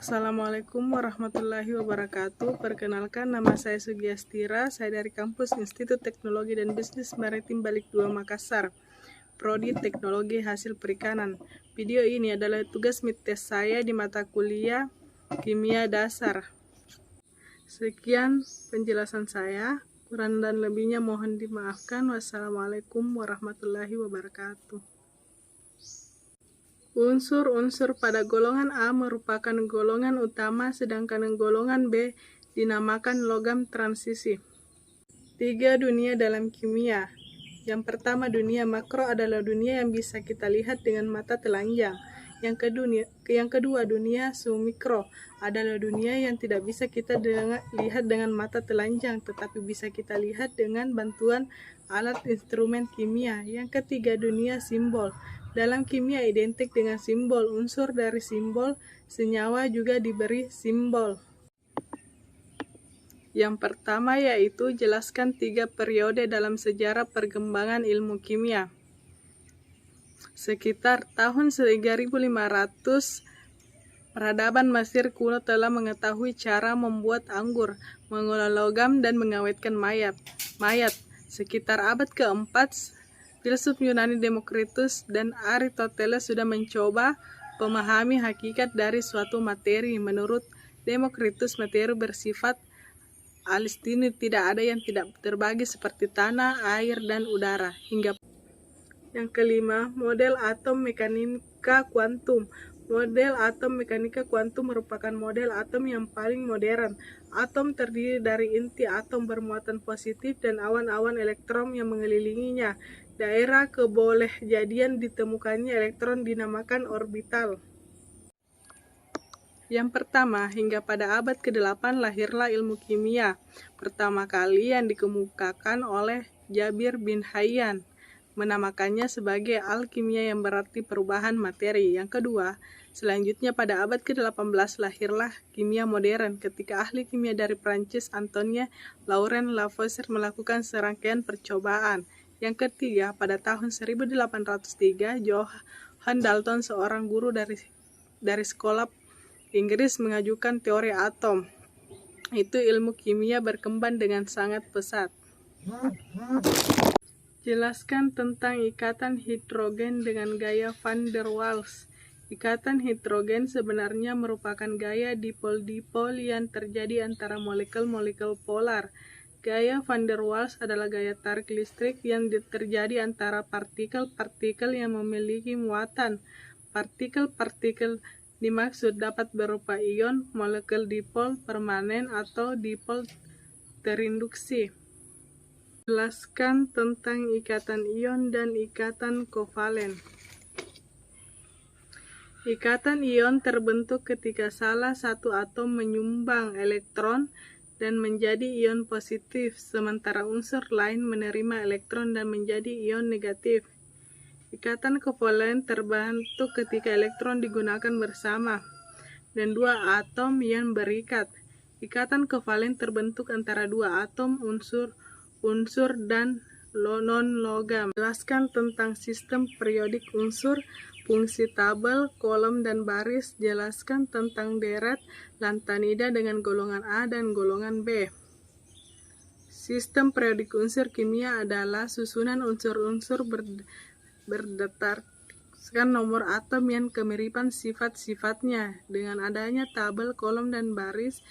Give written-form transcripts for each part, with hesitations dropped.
Assalamualaikum warahmatullahi wabarakatuh. Perkenalkan, nama saya Sugiastira. Saya dari kampus Institut Teknologi dan Bisnis Maritim Balik 2 Makassar, Prodi Teknologi Hasil Perikanan. Video ini adalah tugas midtest saya di mata kuliah Kimia Dasar. Sekian penjelasan saya. Kurang dan lebihnya mohon dimaafkan. Wassalamualaikum warahmatullahi wabarakatuh. Unsur-unsur pada golongan A merupakan golongan utama, sedangkan golongan B dinamakan logam transisi. 3 dunia dalam kimia. Yang pertama, dunia makro adalah dunia yang bisa kita lihat dengan mata telanjang. Yang kedua, dunia submikro adalah dunia yang tidak bisa kita lihat dengan mata telanjang, tetapi bisa kita lihat dengan bantuan alat instrumen kimia. Yang ketiga, dunia simbol. Dalam kimia identik dengan simbol. Unsur dari simbol senyawa juga diberi simbol. Yang pertama yaitu jelaskan 3 periode dalam sejarah perkembangan ilmu kimia. Sekitar tahun 3500, peradaban Mesir kuno telah mengetahui cara membuat anggur, mengolah logam, dan mengawetkan mayat. Sekitar abad keempat, filsuf Yunani Demokritus dan Aristoteles sudah mencoba memahami hakikat dari suatu materi. Menurut Demokritus, materi bersifat alistini, tidak ada yang tidak terbagi seperti tanah, air, dan udara. Yang kelima, model atom mekanika kuantum. Model atom mekanika kuantum merupakan model atom yang paling modern. Atom terdiri dari inti atom bermuatan positif dan awan-awan elektron yang mengelilinginya. Daerah kebolehjadian ditemukannya elektron dinamakan orbital. Yang pertama, hingga pada abad ke-8 lahirlah ilmu kimia pertama kali yang dikemukakan oleh Jabir bin Hayyan, menamakannya sebagai alkimia yang berarti perubahan materi. Yang kedua, selanjutnya pada abad ke-18 lahirlah kimia modern ketika ahli kimia dari Prancis Antoine Laurent Lavoisier melakukan serangkaian percobaan. Yang ketiga, pada tahun 1803 Johann Dalton, seorang guru dari sekolah Inggris, mengajukan teori atom. Itu ilmu kimia berkembang dengan sangat pesat. Jelaskan tentang ikatan hidrogen dengan gaya van der Waals. Ikatan hidrogen sebenarnya merupakan gaya dipol-dipol yang terjadi antara molekul-molekul polar. Gaya van der Waals adalah gaya tarik listrik yang terjadi antara partikel-partikel yang memiliki muatan. Partikel-partikel dimaksud dapat berupa ion, molekul dipol permanen, atau dipol terinduksi. Jelaskan tentang ikatan ion dan ikatan kovalen. Ikatan ion terbentuk ketika salah satu atom menyumbang elektron dan menjadi ion positif, sementara unsur lain menerima elektron dan menjadi ion negatif. Ikatan kovalen terbentuk ketika elektron digunakan bersama dan dua atom yang berikat. Ikatan kovalen terbentuk antara dua atom unsur dan non-logam. Jelaskan tentang sistem periodik unsur, fungsi tabel, kolom, dan baris. Jelaskan tentang deret lantanida dengan golongan A dan golongan B. Sistem periodik unsur kimia adalah susunan unsur-unsur berdasarkan nomor atom yang kemiripan sifat-sifatnya. Dengan adanya tabel, kolom, dan baris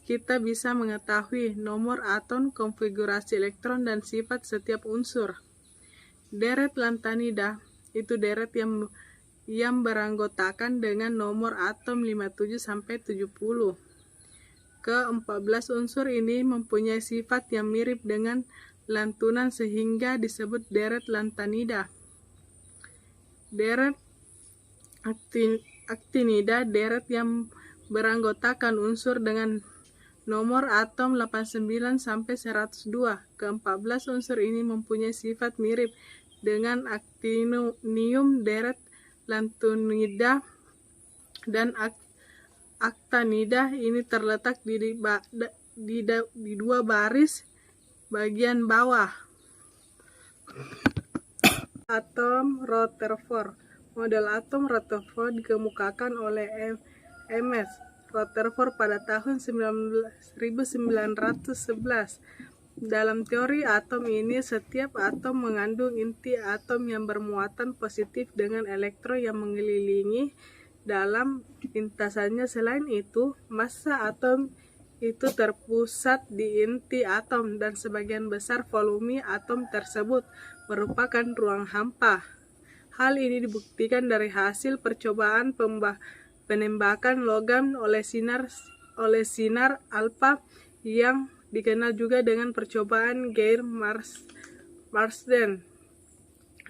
kita bisa mengetahui nomor atom, konfigurasi elektron, dan sifat setiap unsur. Deret lantanida itu deret yang beranggotakan dengan nomor atom 57 sampai 70. Ke-14 unsur ini mempunyai sifat yang mirip dengan lantunan sehingga disebut deret lantanida. Deret aktinida, deret yang beranggotakan unsur dengan nomor atom 89 sampai 102. Ke-14 unsur ini mempunyai sifat mirip dengan actinium, deret lantanida, dan actinida. Ini terletak di dua baris bagian bawah. Atom Rutherford Model atom Rutherford dikemukakan oleh M.S. Rutherford pada tahun 1911. Dalam teori atom ini, setiap atom mengandung inti atom yang bermuatan positif dengan elektron yang mengelilingi dalam lintasannya. Selain itu, massa atom itu terpusat di inti atom dan sebagian besar volume atom tersebut merupakan ruang hampa. Hal ini dibuktikan dari hasil percobaan penembakan logam oleh sinar alfa yang dikenal juga dengan percobaan Geer-Marsden.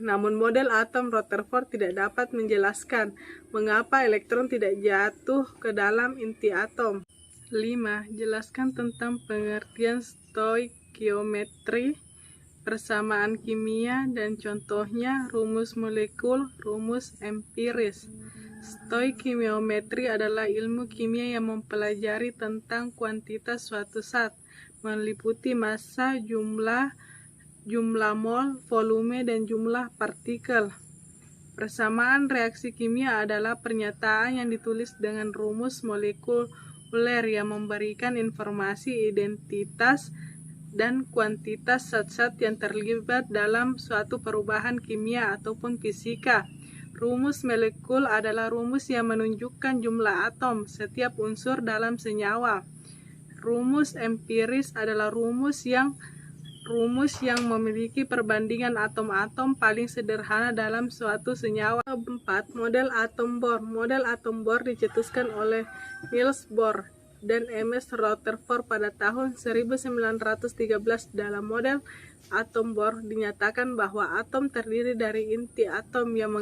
Namun model atom Rutherford tidak dapat menjelaskan mengapa elektron tidak jatuh ke dalam inti atom. 5. Jelaskan tentang pengertian stoikiometri, persamaan kimia, dan contohnya rumus molekul, rumus empiris. Stoikiometri adalah ilmu kimia yang mempelajari tentang kuantitas suatu zat, meliputi massa, jumlah mol, volume, dan jumlah partikel. Persamaan reaksi kimia adalah pernyataan yang ditulis dengan rumus molekuler yang memberikan informasi identitas dan kuantitas zat-zat yang terlibat dalam suatu perubahan kimia ataupun fisika. Rumus molekul adalah rumus yang menunjukkan jumlah atom setiap unsur dalam senyawa. Rumus empiris adalah rumus yang memiliki perbandingan atom-atom paling sederhana dalam suatu senyawa. 4. Model atom Bohr. Model atom Bohr dicetuskan oleh Niels Bohr dan M.S. Rutherford pada tahun 1913. Dalam model atom Bohr dinyatakan bahwa atom terdiri dari inti atom yang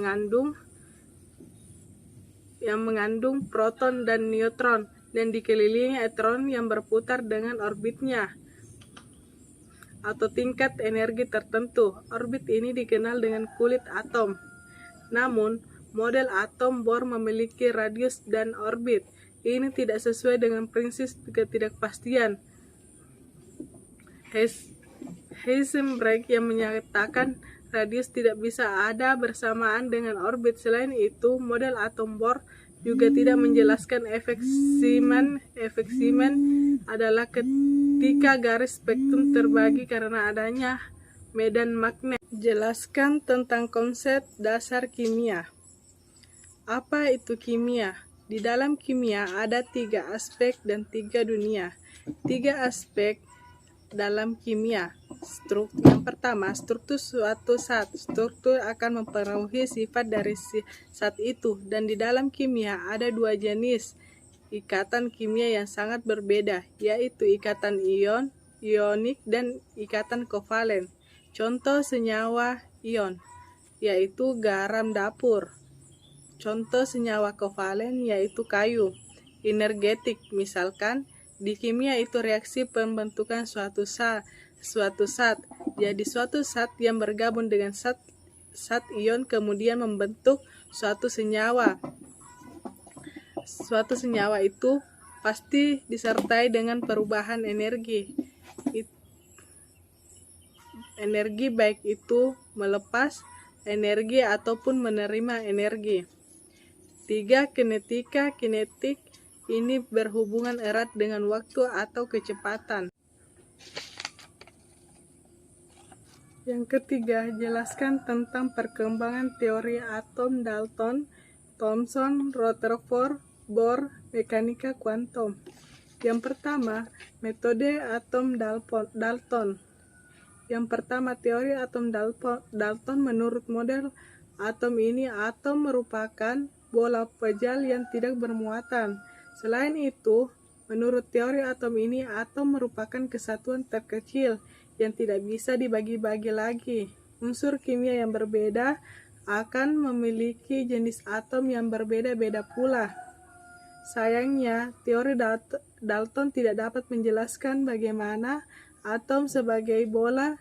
mengandung proton dan neutron dan dikelilingi elektron yang berputar dengan orbitnya atau tingkat energi tertentu. Orbit ini dikenal dengan kulit atom. Namun, model atom Bohr memiliki radius dan orbit. Ini tidak sesuai dengan prinsip ketidakpastian Heisenberg yang menyatakan radius tidak bisa ada bersamaan dengan orbit. Selain itu, model atom Bohr juga tidak menjelaskan efek Zeeman. Efek Zeeman adalah ketika garis spektrum terbagi karena adanya medan magnet. Jelaskan tentang konsep dasar kimia. Apa itu kimia? Di dalam kimia ada 3 aspek dan 3 dunia. 3 aspek dalam kimia. Yang pertama, struktur suatu zat. Struktur akan mempengaruhi sifat dari zat itu, dan di dalam kimia ada 2 jenis ikatan kimia yang sangat berbeda, yaitu ikatan ionik dan ikatan kovalen. Contoh senyawa ion yaitu garam dapur. Contoh senyawa kovalen yaitu kayu. Energetik, misalkan di kimia itu reaksi pembentukan suatu zat. Jadi suatu zat yang bergabung dengan zat ion kemudian membentuk suatu senyawa. Suatu senyawa itu pasti disertai dengan perubahan energi. Energi baik itu melepas energi ataupun menerima energi. 3. Kinetik ini berhubungan erat dengan waktu atau kecepatan. Yang ketiga, jelaskan tentang perkembangan teori atom Dalton, Thomson, Rutherford, Bohr, mekanika kuantum. Yang pertama, metode atom Dalton. Yang pertama, teori atom Dalton. Menurut model atom ini, atom merupakan bola pejal yang tidak bermuatan. Selain itu, menurut teori atom ini, atom merupakan kesatuan terkecil yang tidak bisa dibagi-bagi lagi. Unsur kimia yang berbeda akan memiliki jenis atom yang berbeda-beda pula. Sayangnya, teori Dalton tidak dapat menjelaskan bagaimana atom sebagai bola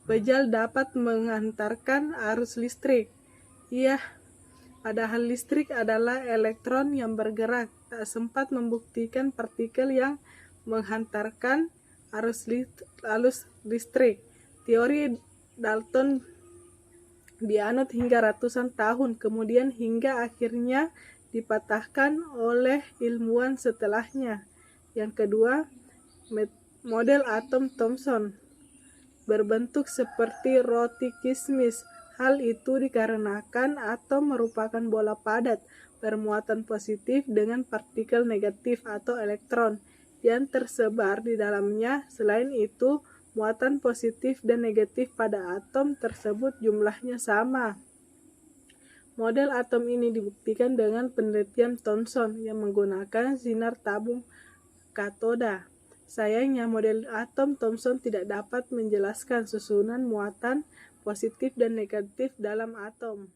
pejal dapat menghantarkan arus listrik. Padahal listrik adalah elektron yang bergerak. Tak sempat membuktikan partikel yang menghantarkan arus listrik. Teori Dalton dianut hingga ratusan tahun, kemudian hingga akhirnya dipatahkan oleh ilmuwan setelahnya. Yang kedua, model atom Thomson berbentuk seperti roti kismis. Hal itu dikarenakan atom merupakan bola padat bermuatan positif dengan partikel negatif atau elektron yang tersebar di dalamnya. Selain itu, muatan positif dan negatif pada atom tersebut jumlahnya sama. Model atom ini dibuktikan dengan penelitian Thomson yang menggunakan sinar tabung katoda. Sayangnya, model atom Thomson tidak dapat menjelaskan susunan muatan positif dan negatif dalam atom.